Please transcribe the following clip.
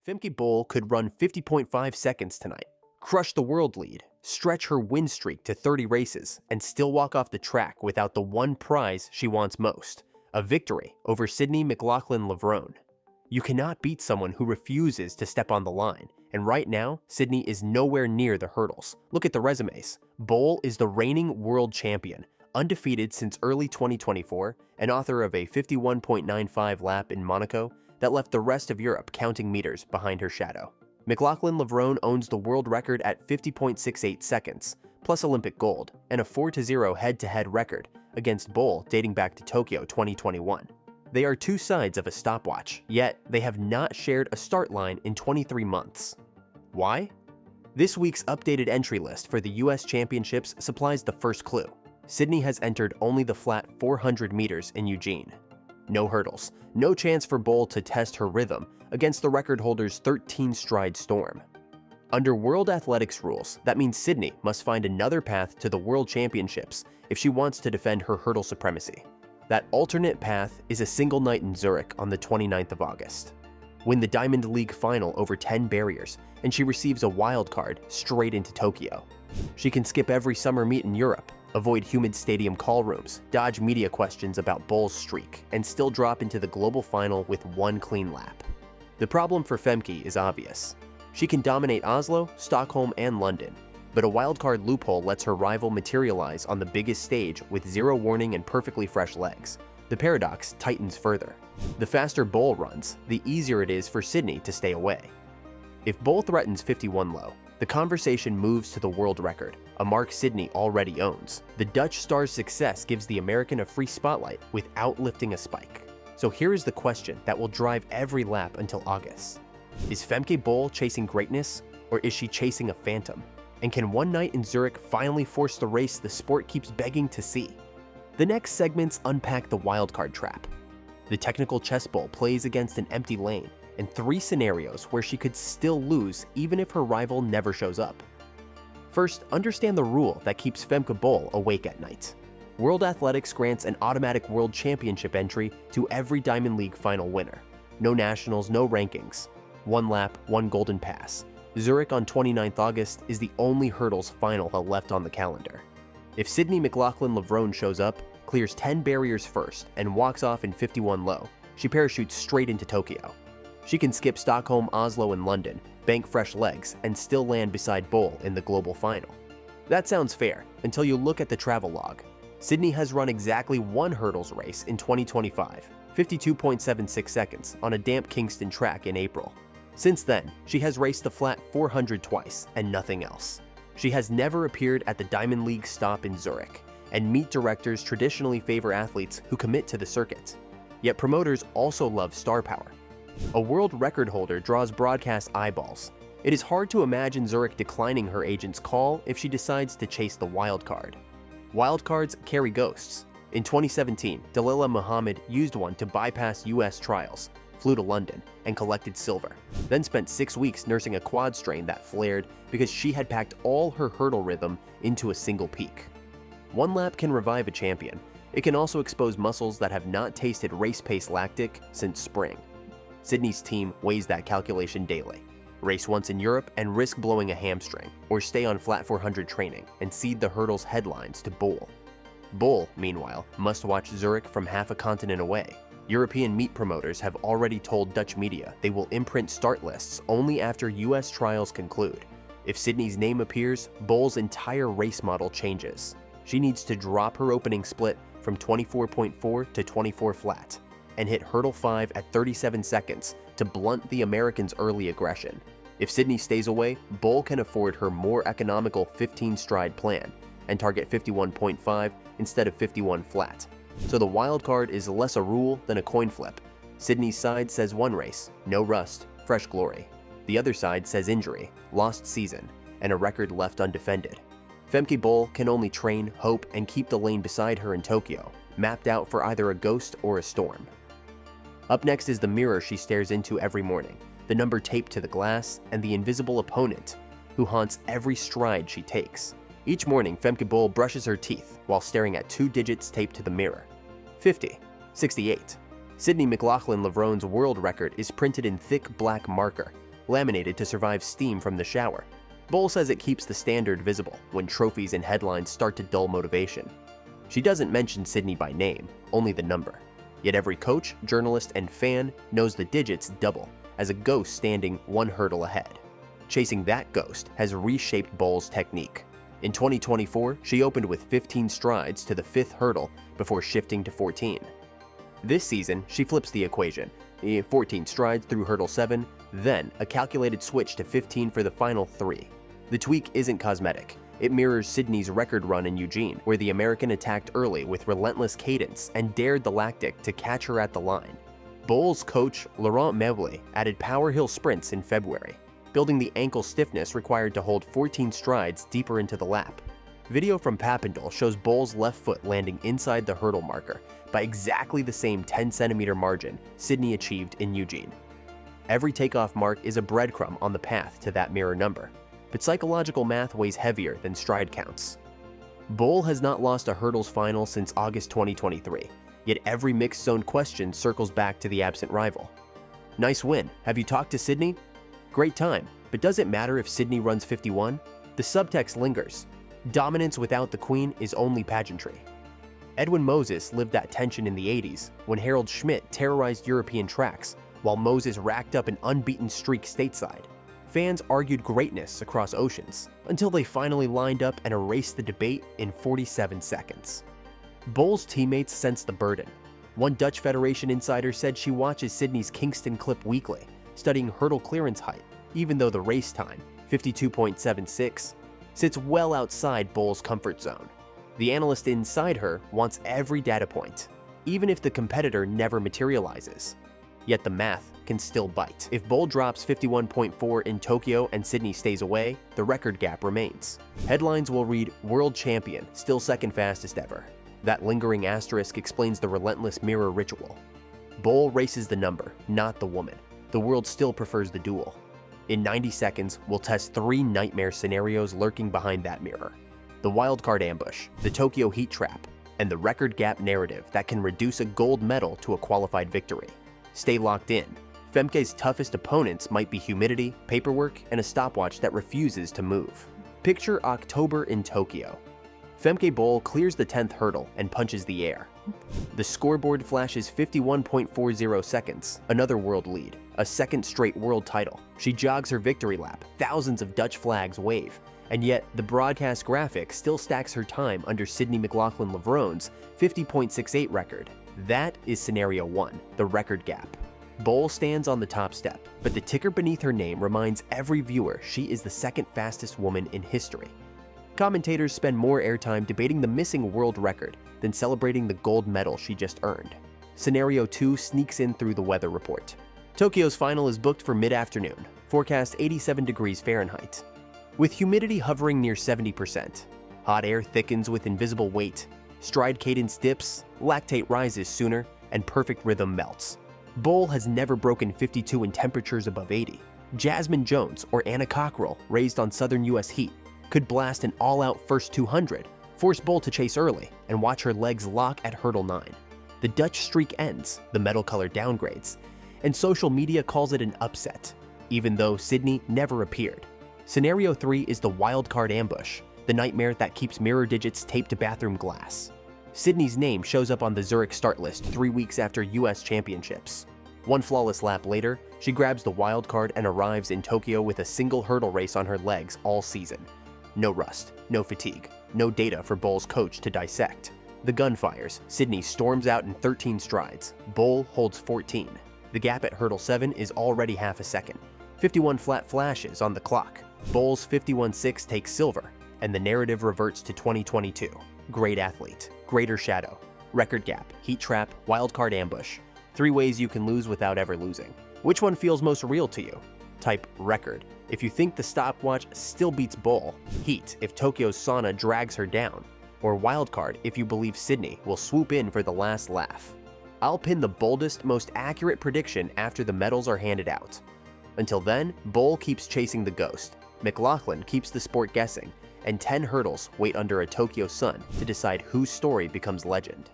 Femke Bol could run 50.5 seconds tonight, crush the world lead, stretch her win streak to 30 races, and still walk off the track without the one prize she wants most, a victory over Sydney McLaughlin-Levrone. You cannot beat someone who refuses to step on the line, and right now, Sydney is nowhere near the hurdles. Look at the resumes. Bol is the reigning world champion, undefeated since early 2024, and author of a 51.95 lap in Monaco that left the rest of Europe counting meters behind her shadow. McLaughlin-Levrone owns the world record at 50.68 seconds, plus Olympic gold, and a 4-0 head-to-head record against Bol dating back to Tokyo 2021. They are two sides of a stopwatch, yet they have not shared a start line in 23 months. Why? This week's updated entry list for the US Championships supplies the first clue. Sydney has entered only the flat 400 meters in Eugene. No hurdles, no chance for Bol to test her rhythm against the record holder's 13-stride storm. Under World Athletics rules, that means Sydney must find another path to the World Championships if she wants to defend her hurdle supremacy. That alternate path is a single night in Zurich on the 29th of August. Win the Diamond League final over 10 barriers, and she receives a wild card straight into Tokyo. She can skip every summer meet in Europe, avoid humid stadium call rooms, dodge media questions about Bol's streak, and still drop into the global final with one clean lap. The problem for Femke is obvious. She can dominate Oslo, Stockholm, and London, but a wildcard loophole lets her rival materialize on the biggest stage with zero warning and perfectly fresh legs. The paradox tightens further. The faster Bol runs, the easier it is for Sydney to stay away. If Bol threatens 51 low, the conversation moves to the world record, a mark Sydney already owns. The Dutch star's success gives the American a free spotlight without lifting a spike. So here is the question that will drive every lap until August. Is Femke Bol chasing greatness, or is she chasing a phantom? And can one night in Zurich finally force the race the sport keeps begging to see? The next segments unpack the wildcard trap. The technical chess ball plays against an empty lane, and 3 scenarios where she could still lose even if her rival never shows up. First, understand the rule that keeps Femke Bol awake at night. World Athletics grants an automatic World Championship entry to every Diamond League final winner. No nationals, no rankings. One lap, one golden pass. Zurich on 29th August is the only hurdles final left on the calendar. If Sydney McLaughlin-Levrone shows up, clears 10 barriers first, and walks off in 51 low, she parachutes straight into Tokyo. She can skip Stockholm, Oslo, and London, bank fresh legs, and still land beside Bol in the global final. That sounds fair, until you look at the travel log. Sydney has run exactly one hurdles race in 2025, 52.76 seconds, on a damp Kingston track in April. Since then, she has raced the flat 400 twice, and nothing else. She has never appeared at the Diamond League stop in Zurich, and meet directors traditionally favor athletes who commit to the circuit. Yet promoters also love star power. A world record holder draws broadcast eyeballs. It is hard to imagine Zurich declining her agent's call if she decides to chase the wild card. Wildcards carry ghosts. In 2017, Dalila Muhammad used one to bypass US trials, flew to London, and collected silver, then spent 6 weeks nursing a quad strain that flared because she had packed all her hurdle rhythm into a single peak. One lap can revive a champion. It can also expose muscles that have not tasted race pace lactic since spring. Sydney's team weighs that calculation daily. Race once in Europe and risk blowing a hamstring, or stay on flat 400 training and cede the hurdles headlines to Bol. Bol, meanwhile, must watch Zurich from half a continent away. European meet promoters have already told Dutch media they will imprint start lists only after US trials conclude. If Sydney's name appears, Bol's entire race model changes. She needs to drop her opening split from 24.4 to 24 flat, and hit hurdle 5 at 37 seconds to blunt the Americans' early aggression. If Sydney stays away, Bol can afford her more economical 15-stride plan and target 51.5 instead of 51 flat. So the wild card is less a rule than a coin flip. Sydney's side says one race, no rust, fresh glory. The other side says injury, lost season, and a record left undefended. Femke Bol can only train, hope, and keep the lane beside her in Tokyo, mapped out for either a ghost or a storm. Up next is the mirror she stares into every morning, the number taped to the glass, and the invisible opponent who haunts every stride she takes. Each morning, Femke Bol brushes her teeth while staring at 2 digits taped to the mirror. 50, 68. Sydney McLaughlin-Levrone's world record is printed in thick black marker, laminated to survive steam from the shower. Bol says it keeps the standard visible when trophies and headlines start to dull motivation. She doesn't mention Sydney by name, only the number. Yet every coach, journalist, and fan knows the digits double as a ghost standing one hurdle ahead. Chasing that ghost has reshaped Bol's technique. In 2024, she opened with 15 strides to the 5th hurdle before shifting to 14. This season, she flips the equation, 14 strides through hurdle 7, then a calculated switch to 15 for the final 3. The tweak isn't cosmetic. It mirrors Sydney's record run in Eugene, where the American attacked early with relentless cadence and dared the lactic to catch her at the line. Bol's coach, Laurent Mebler, added power hill sprints in February, building the ankle stiffness required to hold 14 strides deeper into the lap. Video from Papendal shows Bol's left foot landing inside the hurdle marker by exactly the same 10-centimeter margin Sydney achieved in Eugene. Every takeoff mark is a breadcrumb on the path to that mirror number, but psychological math weighs heavier than stride counts. Bol has not lost a hurdles final since August 2023, yet every mixed zone question circles back to the absent rival. Nice win. Have you talked to Sydney? Great time, but does it matter if Sydney runs 51? The subtext lingers. Dominance without the queen is only pageantry. Edwin Moses lived that tension in the 80s when Harold Schmidt terrorized European tracks while Moses racked up an unbeaten streak stateside. Fans argued greatness across oceans until they finally lined up and erased the debate in 47 seconds. Bol's teammates sensed the burden. One Dutch Federation insider said she watches Sydney's Kingston clip weekly, studying hurdle clearance height, even though the race time, 52.76, sits well outside Bol's comfort zone. The analyst inside her wants every data point, even if the competitor never materializes. Yet the math can still bite. If Bol drops 51.4 in Tokyo and Sydney stays away, the record gap remains. Headlines will read, "World Champion, still second fastest ever." That lingering asterisk explains the relentless mirror ritual. Bol races the number, not the woman. The world still prefers the duel. In 90 seconds, we'll test 3 nightmare scenarios lurking behind that mirror: the wildcard ambush, the Tokyo heat trap, and the record gap narrative that can reduce a gold medal to a qualified victory. Stay locked in. Femke's toughest opponents might be humidity, paperwork, and a stopwatch that refuses to move. Picture October in Tokyo. Femke Bol clears the 10th hurdle and punches the air. The scoreboard flashes 51.40 seconds, another world lead, a second straight world title. She jogs her victory lap, thousands of Dutch flags wave, and yet the broadcast graphic still stacks her time under Sydney McLaughlin-Levrone's 50.68 record. That is scenario 1, the record gap. Bol stands on the top step, but the ticker beneath her name reminds every viewer she is the second fastest woman in history. Commentators spend more airtime debating the missing world record than celebrating the gold medal she just earned. Scenario 2 sneaks in through the weather report. Tokyo's final is booked for mid-afternoon, forecast 87 degrees Fahrenheit. With humidity hovering near 70%, hot air thickens with invisible weight, stride cadence dips, lactate rises sooner, and perfect rhythm melts. Bol has never broken 52 in temperatures above 80. Jasmine Jones or Anna Cockrell, raised on southern US heat, could blast an all-out first 200, force Bol to chase early, and watch her legs lock at hurdle 9. The Dutch streak ends, the medal color downgrades, and social media calls it an upset, even though Sydney never appeared. Scenario 3 is the wildcard ambush, the nightmare that keeps mirror digits taped to bathroom glass. Sydney's name shows up on the Zurich start list 3 weeks after US Championships. One flawless lap later, she grabs the wild card and arrives in Tokyo with a single hurdle race on her legs all season. No rust, no fatigue, no data for Bol's coach to dissect. The gun fires, Sydney storms out in 13 strides, Bol holds 14. The gap at hurdle 7 is already half a second. 51 flat flashes on the clock. Bol's 51.6 takes silver, and the narrative reverts to 2022. Great athlete, greater shadow, record gap, heat trap, wildcard ambush. 3 ways you can lose without ever losing. Which one feels most real to you? Type record if you think the stopwatch still beats Bol, heat if Tokyo's sauna drags her down, or wildcard if you believe Sydney will swoop in for the last laugh. I'll pin the boldest, most accurate prediction after the medals are handed out. Until then, Bol keeps chasing the ghost, McLaughlin keeps the sport guessing, and 10 hurdles wait under a Tokyo sun to decide whose story becomes legend.